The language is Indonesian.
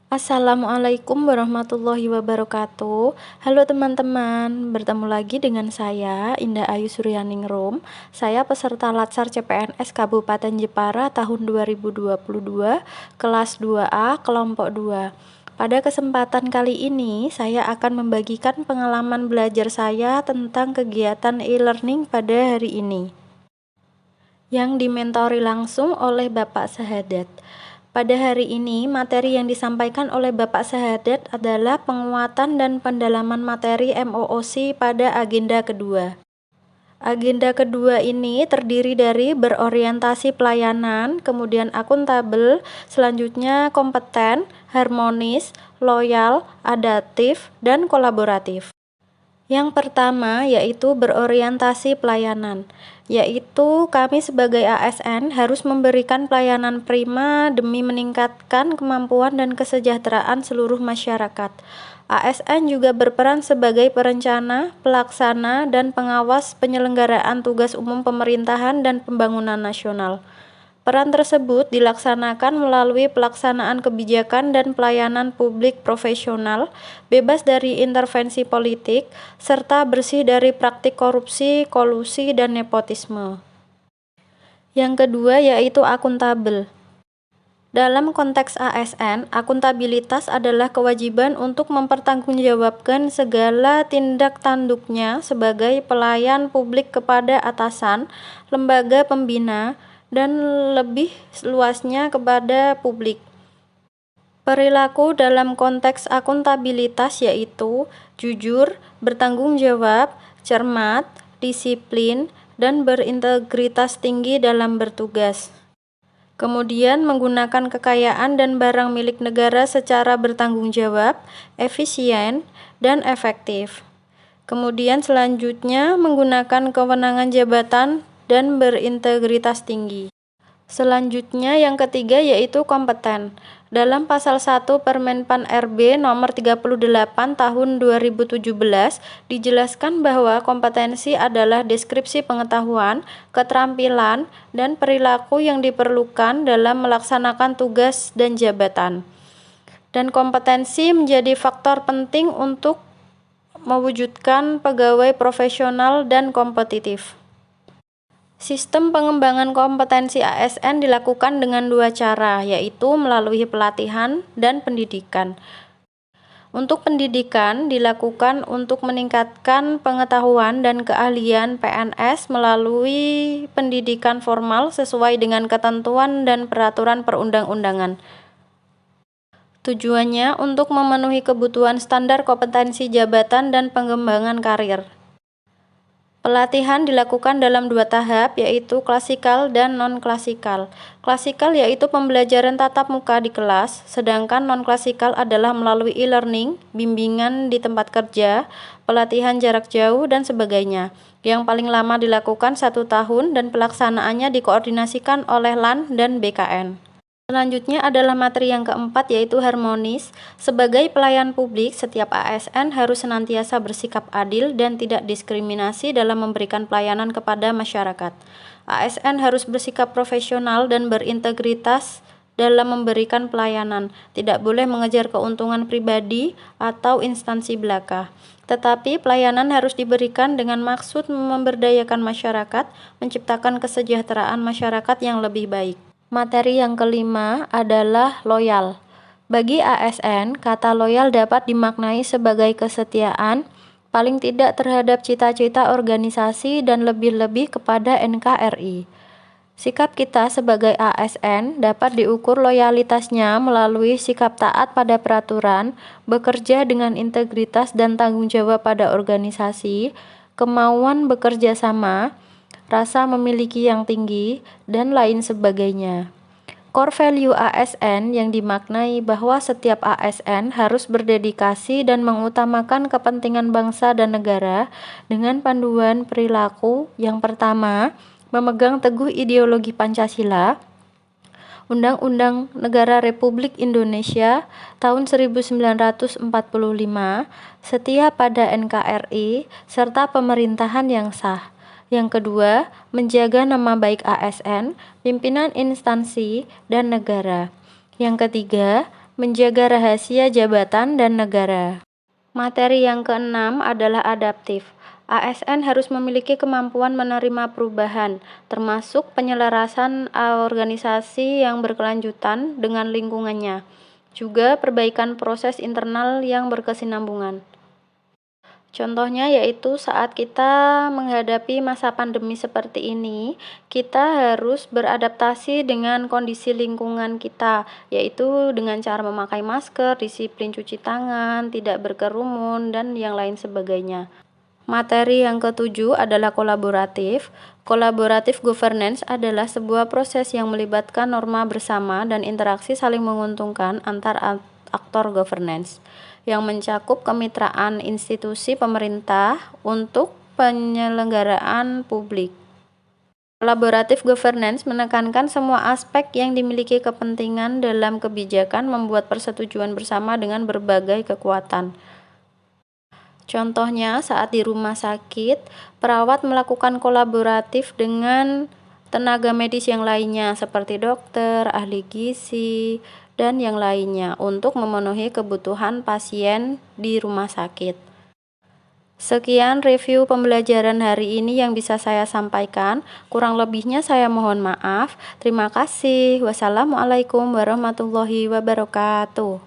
Assalamualaikum warahmatullahi wabarakatuh. Halo teman-teman, bertemu lagi dengan saya Indah Ayu Suryaningrum. Saya peserta Latsar CPNS Kabupaten Jepara tahun 2022, kelas 2A, kelompok 2. Pada kesempatan kali ini, saya akan membagikan pengalaman belajar saya tentang kegiatan e-learning pada hari ini, yang dimentori langsung oleh Bapak Sahadat. Pada hari ini, materi yang disampaikan oleh Bapak Sahadat adalah penguatan dan pendalaman materi MOOC pada agenda kedua. Agenda kedua ini terdiri dari berorientasi pelayanan, kemudian akuntabel, selanjutnya kompeten, harmonis, loyal, adaptif, dan kolaboratif. Yang pertama yaitu berorientasi pelayanan, yaitu kami sebagai ASN harus memberikan pelayanan prima demi meningkatkan kemampuan dan kesejahteraan seluruh masyarakat. ASN juga berperan sebagai perencana, pelaksana, dan pengawas penyelenggaraan tugas umum pemerintahan dan pembangunan nasional. Peran tersebut dilaksanakan melalui pelaksanaan kebijakan dan pelayanan publik profesional, bebas dari intervensi politik, serta bersih dari praktik korupsi, kolusi, dan nepotisme. Yang kedua yaitu akuntabel. Dalam konteks ASN, akuntabilitas adalah kewajiban untuk mempertanggungjawabkan segala tindak tanduknya sebagai pelayan publik kepada atasan, lembaga pembina, dan lebih luasnya kepada publik. Perilaku dalam konteks akuntabilitas yaitu jujur, bertanggung jawab, cermat, disiplin, dan berintegritas tinggi dalam bertugas. Kemudian menggunakan kekayaan dan barang milik negara secara bertanggung jawab, efisien, dan efektif. Kemudian selanjutnya menggunakan kewenangan jabatan dan berintegritas tinggi. Selanjutnya yang ketiga yaitu kompeten. Dalam pasal 1 Permenpan RB nomor 38 tahun 2017 dijelaskan bahwa kompetensi adalah deskripsi pengetahuan, keterampilan, dan perilaku yang diperlukan dalam melaksanakan tugas dan jabatan. Dan kompetensi menjadi faktor penting untuk mewujudkan pegawai profesional dan kompetitif. Sistem pengembangan kompetensi ASN dilakukan dengan dua cara, yaitu melalui pelatihan dan pendidikan. Untuk pendidikan dilakukan untuk meningkatkan pengetahuan dan keahlian PNS melalui pendidikan formal sesuai dengan ketentuan dan peraturan perundang-undangan. Tujuannya untuk memenuhi kebutuhan standar kompetensi jabatan dan pengembangan karir. Pelatihan dilakukan dalam dua tahap, yaitu klasikal dan non-klasikal. Klasikal yaitu pembelajaran tatap muka di kelas, sedangkan non-klasikal adalah melalui e-learning, bimbingan di tempat kerja, pelatihan jarak jauh, dan sebagainya. Yang paling lama dilakukan 1 tahun dan pelaksanaannya dikoordinasikan oleh LAN dan BKN. Selanjutnya adalah materi yang keempat yaitu harmonis. Sebagai pelayan publik, setiap ASN harus senantiasa bersikap adil dan tidak diskriminasi dalam memberikan pelayanan kepada masyarakat. ASN harus bersikap profesional dan berintegritas dalam memberikan pelayanan, tidak boleh mengejar keuntungan pribadi atau instansi belaka. Tetapi pelayanan harus diberikan dengan maksud memberdayakan masyarakat, menciptakan kesejahteraan masyarakat yang lebih baik. Materi yang kelima adalah loyal. Bagi ASN, kata loyal dapat dimaknai sebagai kesetiaan, paling tidak terhadap cita-cita organisasi dan lebih-lebih kepada NKRI. Sikap kita sebagai ASN dapat diukur loyalitasnya melalui sikap taat pada peraturan, bekerja dengan integritas dan tanggung jawab pada organisasi, kemauan bekerja sama, rasa memiliki yang tinggi, dan lain sebagainya. Core value ASN yang dimaknai bahwa setiap ASN harus berdedikasi dan mengutamakan kepentingan bangsa dan negara dengan panduan perilaku yang pertama, memegang teguh ideologi Pancasila, Undang-Undang Negara Republik Indonesia tahun 1945, setia pada NKRI, serta pemerintahan yang sah. Yang kedua, menjaga nama baik ASN, pimpinan instansi, dan negara. Yang ketiga, menjaga rahasia jabatan dan negara. Materi yang keenam adalah adaptif. ASN harus memiliki kemampuan menerima perubahan, termasuk penyelarasan organisasi yang berkelanjutan dengan lingkungannya, juga perbaikan proses internal yang berkesinambungan. Contohnya yaitu saat kita menghadapi masa pandemi seperti ini, kita harus beradaptasi dengan kondisi lingkungan kita, yaitu dengan cara memakai masker, disiplin cuci tangan, tidak berkerumun, dan yang lain sebagainya. Materi yang ketujuh adalah kolaboratif. Kolaboratif governance adalah sebuah proses yang melibatkan norma bersama dan interaksi saling menguntungkan antar aktor governance, yang mencakup kemitraan institusi pemerintah untuk penyelenggaraan publik. Kolaboratif governance menekankan semua aspek yang dimiliki kepentingan dalam kebijakan membuat persetujuan bersama dengan berbagai kekuatan. Contohnya, saat di rumah sakit, perawat melakukan kolaboratif dengan tenaga medis yang lainnya seperti dokter, ahli gizi, dan yang lainnya untuk memenuhi kebutuhan pasien di rumah sakit. Sekian review pembelajaran hari ini yang bisa saya sampaikan. Kurang lebihnya saya mohon maaf. Terima kasih. Wassalamualaikum warahmatullahi wabarakatuh.